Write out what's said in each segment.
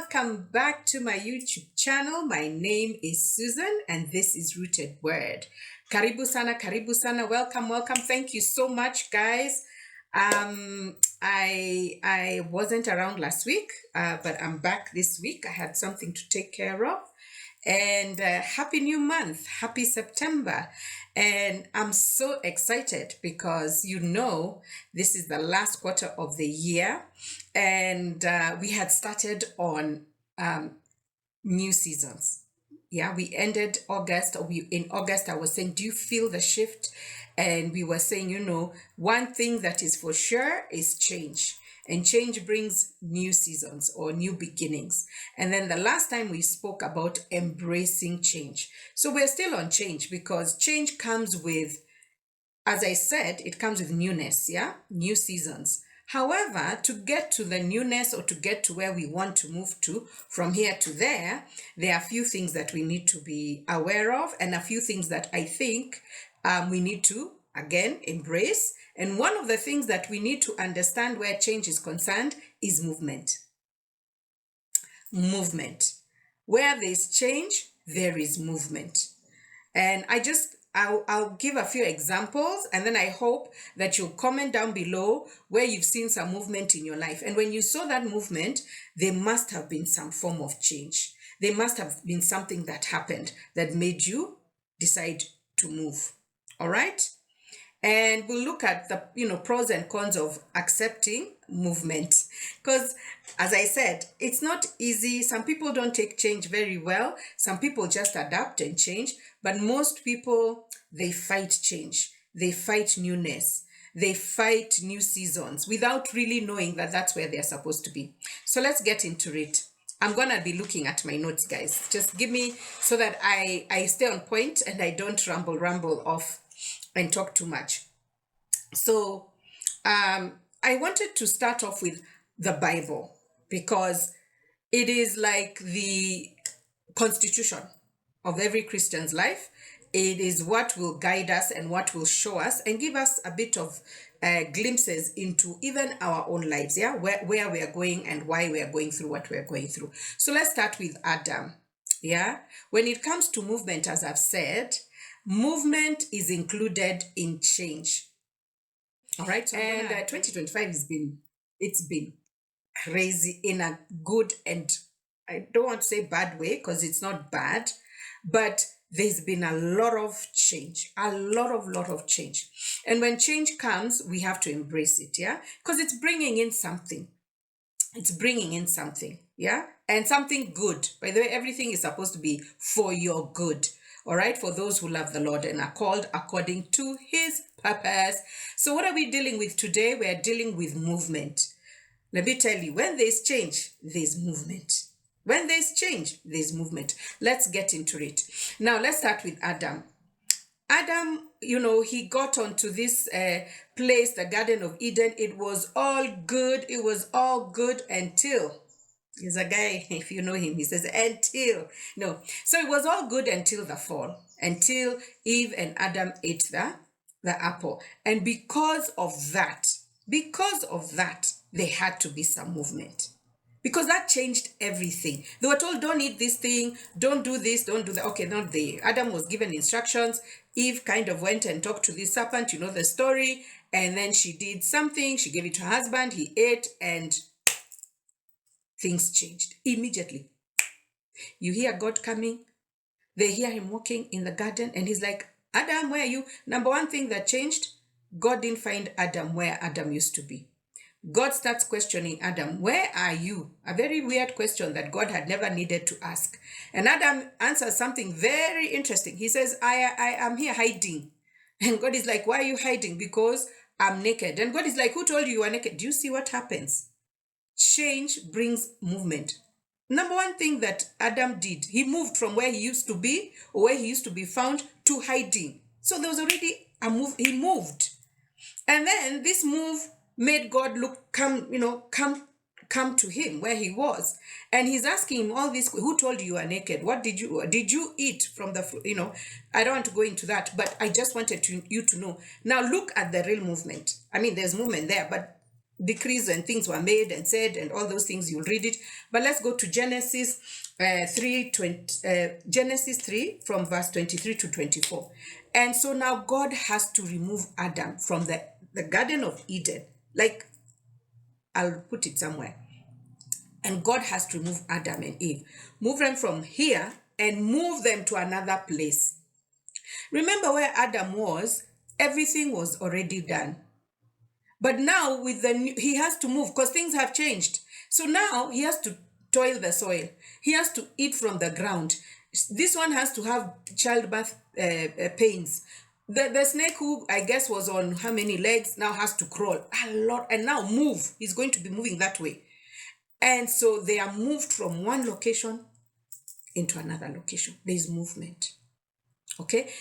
welcome back to my YouTube channel. My name is Susan and this is Rooted Word. Karibu sana, welcome. Thank you so much, guys. I wasn't around last week, but I'm back this week. I had something to take care of. And happy new month, happy September. And I'm so excited because this is the last quarter of the year, and we had started on new seasons. Yeah, we ended August, in August I was saying, do you feel the shift? And we were saying, one thing that is for sure is change. And change brings new seasons or new beginnings. And then the last time we spoke about embracing change. So we're still on change because change comes with, as I said, it comes with newness, yeah? New seasons. However, to get to the newness or to get to where we want to move to from here to there are a few things that we need to be aware of and a few things that I think we need to, again, embrace. And one of the things that we need to understand where change is concerned is movement. Movement. Where there's change, there is movement. And I'll give a few examples, and then I hope that you'll comment down below where you've seen some movement in your life. And when you saw that movement, there must have been some form of change. There must have been something that happened that made you decide to move. All right? And we'll look at the pros and cons of accepting movement, because as I said, it's not easy. Some people don't take change very well. Some people just adapt and change, but most people, they fight change. They fight newness. They fight new seasons without really knowing that that's where they're supposed to be. So let's get into it. I'm gonna be looking at my notes, guys. Just give me so that I stay on point and I don't ramble off and talk too much. So I wanted to start off with the Bible because it is like the constitution of every Christian's life. It is what will guide us and what will show us and give us a bit of glimpses into even our own lives, yeah, where we are going and why we are going through what we are going through. So let's start with Adam. Yeah, when it comes to movement, as I've said, movement is included in change. All right. So and 2025 it's been crazy in a good, and I don't want to say bad way because it's not bad, but there's been a lot of change, a lot of change. And when change comes, we have to embrace it, yeah, because it's bringing in something. Yeah, and something good. By the way, everything is supposed to be for your good. All right, for those who love the Lord and are called according to his purpose. So what are we dealing with today? We're dealing with movement. Let me tell you, when there's change, there's movement. When there's change, there's movement. Let's get into it. Now, let's start with Adam. Adam, he got onto this place, the Garden of Eden. It was all good. It was all good until... He's a guy, if you know him, he says, until. No. So it was all good until the fall, until Eve and Adam ate the apple. And because of that, there had to be some movement. Because that changed everything. They were told, don't eat this thing, don't do this, don't do that. Okay, not they. Adam was given instructions. Eve kind of went and talked to the serpent, you know the story. And then she did something. She gave it to her husband. He ate and... things changed immediately. You hear God coming, they hear him walking in the garden, and he's like, Adam, where are you? Number one thing that changed, God didn't find Adam where Adam used to be. God starts questioning Adam, where are you? A very weird question that God had never needed to ask. And Adam answers something very interesting. He says, I am here hiding. And God is like, why are you hiding? Because I'm naked. And God is like, who told you you are naked? Do you see what happens? Change brings movement. Number one thing that Adam did, he moved from where he used to be or where he used to be found to hiding. So there was already a move. He moved. And then this move made God come to him where he was. And he's asking him all this, who told you are naked? What did you eat from the, I don't want to go into that, but I just wanted you to know. Now look at the real movement. I mean, there's movement there, but decrees and things were made and said and all those things. You'll read it. But let's go to Genesis 3 from verse 23 to 24. And so now God has to remove Adam from the Garden of Eden. Like, I'll put it somewhere. And God has to remove Adam and Eve, move them from here and move them to another place. Remember where Adam was, everything was already done. But now with the new, he has to move because things have changed. So now he has to toil the soil. He has to eat from the ground. This one has to have childbirth pains. The snake, who I guess was on how many legs, now has to crawl a lot and now move. He's going to be moving that way. And so they are moved from one location into another location. There is movement. Okay?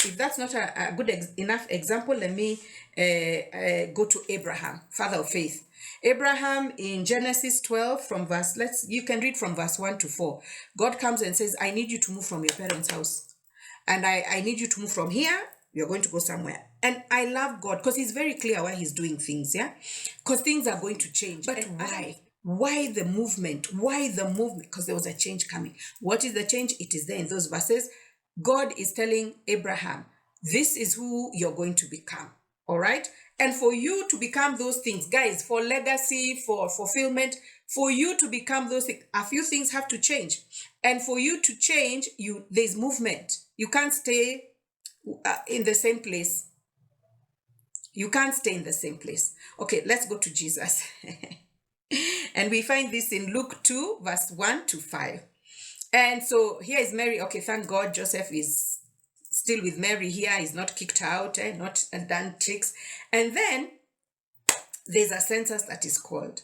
If that's not a good enough example, let me go to Abraham, father of faith. Abraham in Genesis 12 from verse, you can read from verse 1 to 4. God comes and says, I need you to move from your parents' house. And I need you to move from here. You're going to go somewhere. And I love God because he's very clear why he's doing things, yeah? Because things are going to change. But why? Why the movement? Why the movement? Because there was a change coming. What is the change? It is there in those verses. God is telling Abraham, this is who you're going to become. All right? And for you to become those things, guys, for legacy, for fulfillment, for you to become those things, a few things have to change. And for you to change, there's movement. You can't stay in the same place. You can't stay in the same place. Okay, let's go to Jesus. And we find this in Luke 2, verse 1 to 5. And so here is Mary. Okay, thank God Joseph is still with Mary here. He's not kicked out, not done tricks. And then there's a census that is called.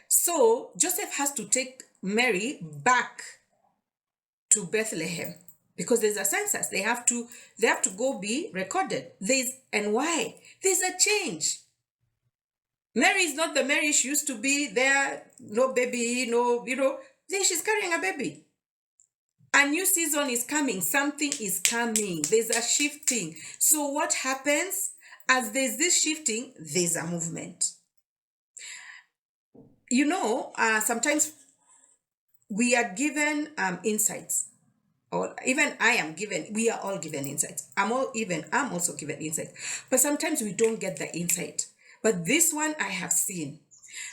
So Joseph has to take Mary back to Bethlehem because there's a census. They have to go be recorded. And why? There's a change. Mary is not the Mary she used to be. There, no baby, no, then she's carrying a baby. A new season is coming. Something is coming. There's a shifting. So what happens? As there's this shifting, there's a movement. Sometimes we are given insights. Or even I am given, we are all given insights. I'm also given insight. But sometimes we don't get the insight. But this one I have seen.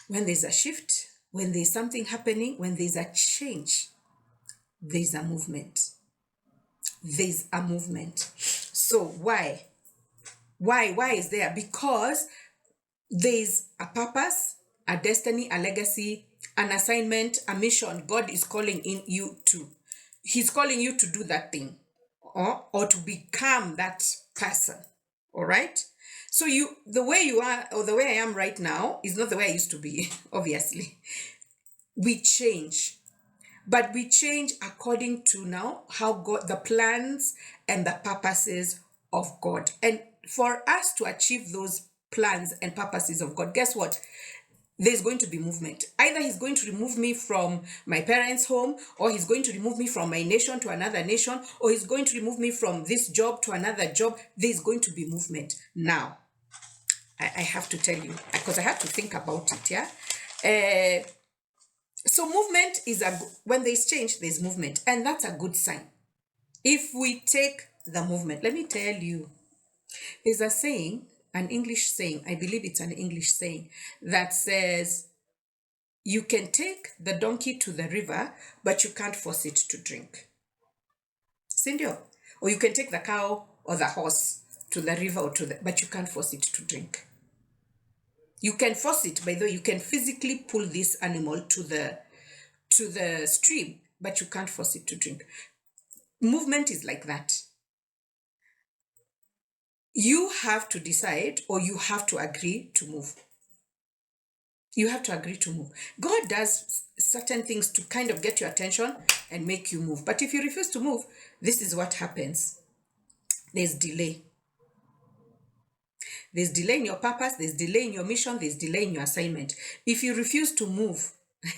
When there's a shift, when there's something happening, when there's a change, there's a movement. There's a movement. So why? Why is there? Because there's a purpose, a destiny, a legacy, an assignment, a mission God is calling in you to. He's calling you to do that thing or to become that person. All right? So the way you are or the way I am right now is not the way I used to be, obviously. We change. But we change according to now how God, the plans and the purposes of God. And for us to achieve those plans and purposes of God, guess what? There's going to be movement. Either he's going to remove me from my parents' home, or he's going to remove me from my nation to another nation, or he's going to remove me from this job to another job. There's going to be movement. Now, I have to tell you, because I have to think about it, yeah? So movement is when there's change, there's movement. And that's a good sign. If we take the movement, let me tell you, there's a saying, an English saying, I believe it's an English saying, that says, you can take the donkey to the river, but you can't force it to drink. Sindio? Or you can take the cow or the horse to the river but you can't force it to drink. You can force it, by the way, you can physically pull this animal to the stream, but you can't force it to drink. Movement is like that. You have to decide, or you have to agree to move. You have to agree to move. God does certain things to kind of get your attention and make you move. But if you refuse to move, this is what happens. There's delay. There's delay in your purpose, there's delay in your mission, there's delay in your assignment. If you refuse to move,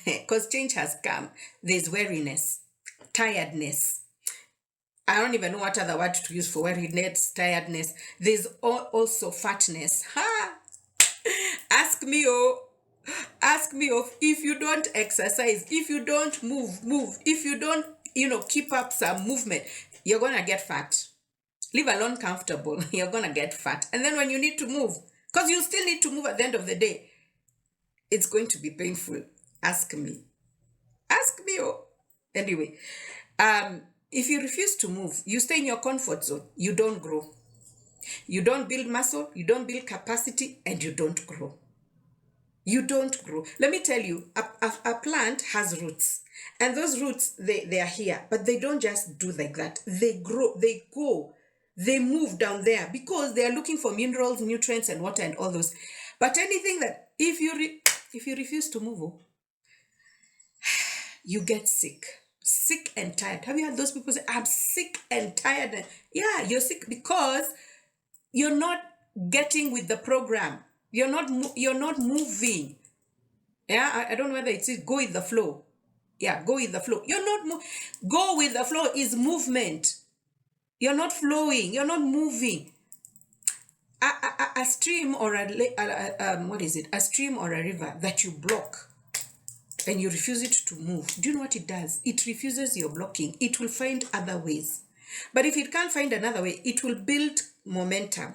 because change has come, there's weariness, tiredness. I don't even know what other word to use for weariness, tiredness. There's also fatness. Ask me, Ask me of if you don't exercise, if you don't move, if you don't, keep up some movement, you're gonna get fat. Leave alone comfortable, you're gonna get fat. And then when you need to move, because you still need to move at the end of the day, it's going to be painful. Ask me. Ask me. Oh. Anyway, if you refuse to move, you stay in your comfort zone, you don't grow. You don't build muscle, you don't build capacity, and you don't grow. You don't grow. Let me tell you, a plant has roots. And those roots, they are here. But they don't just do like that. They grow, they go, they move down there because they are looking for minerals, nutrients, and water, and all those. But anything that, if you refuse to move, you get sick. Sick and tired. Have you had those people say, I'm sick and tired? Yeah, you're sick because you're not getting with the program. You're not moving. Yeah, I don't know whether it's go with the flow. Yeah, go with the flow. You're not go with the flow is movement. You're not flowing. You're not moving. A stream or what is it? A stream or a river that you block and you refuse it to move. Do you know what it does? It refuses your blocking. It will find other ways. But if it can't find another way, it will build momentum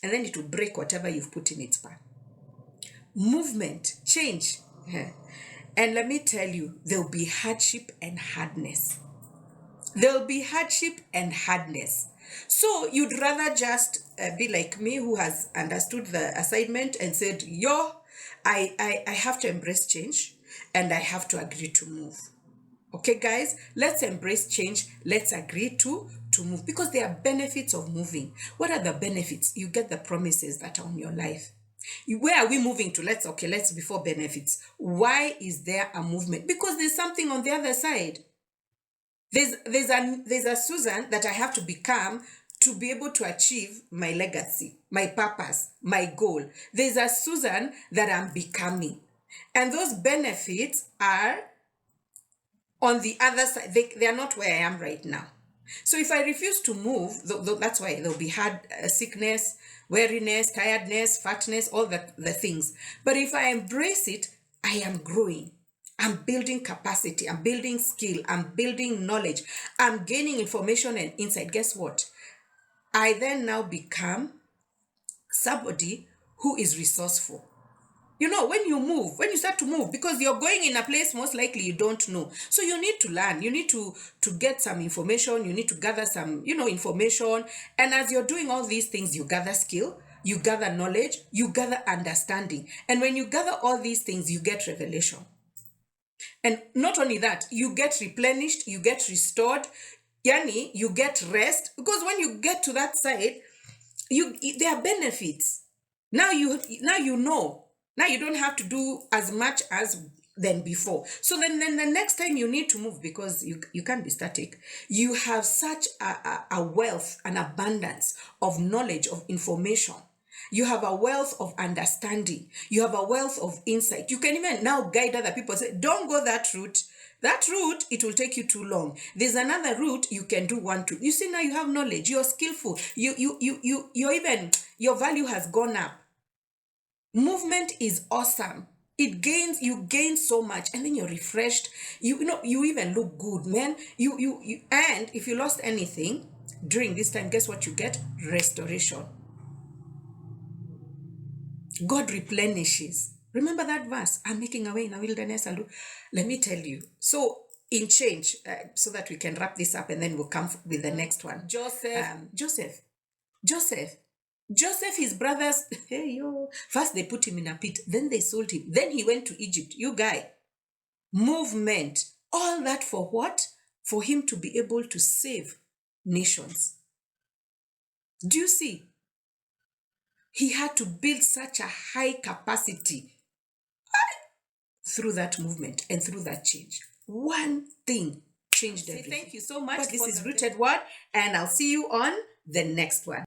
and then it will break whatever you've put in its path. Movement, change. And let me tell you, there'll be hardship and hardness. There'll be hardship and hardness. So you'd rather just be like me, who has understood the assignment and said, I have to embrace change and I have to agree to move. Okay, guys, let's embrace change. Let's agree to move because there are benefits of moving. What are the benefits? You get the promises that are on your life. Where are we moving to? Let's before benefits. Why is there a movement? Because there's something on the other side. There's a Susan that I have to become to be able to achieve my legacy, my purpose, my goal. There's a Susan that I'm becoming. And those benefits are on the other side. They are not where I am right now. So if I refuse to move, that's why there'll be hard sickness, weariness, tiredness, fatness, all the things. But if I embrace it, I am growing. I'm building capacity. I'm building skill. I'm building knowledge. I'm gaining information and insight. Guess what? I then now become somebody who is resourceful. When you start to move, because you're going in a place most likely you don't know. So you need to learn. You need to get some information. You need to gather some, information. And as you're doing all these things, you gather skill, you gather knowledge, you gather understanding. And when you gather all these things, you get revelation. And not only that, you get replenished, you get restored, yani, you get rest. Because when you get to that side, there are benefits. Now you know. Now you don't have to do as much as than before. So then the next time you need to move, because you can't be static, you have such a wealth, an abundance of knowledge, of information. You have a wealth of understanding. You have a wealth of insight. You can even now guide other people. Say, don't go that route. That route, it will take you too long. There's another route you can do 1, 2. You see, now you have knowledge. You're skillful. You're even, your value has gone up. Movement is awesome. You gain so much, and then you're refreshed. You even look good, man. And if you lost anything during this time, guess what you get? Restoration. God replenishes. Remember that verse? I'm making a way in a wilderness. Let me tell you. So in change, so that we can wrap this up, and then we'll come with the next one. Joseph, his brothers, first they put him in a pit, then they sold him, then he went to Egypt. You guy, movement, all that for what? For him to be able to save nations. Do you see? He had to build such a high capacity through that movement and through that change. One thing changed everything. Thank you so much. But this is Rooted Word, and I'll see you on the next one.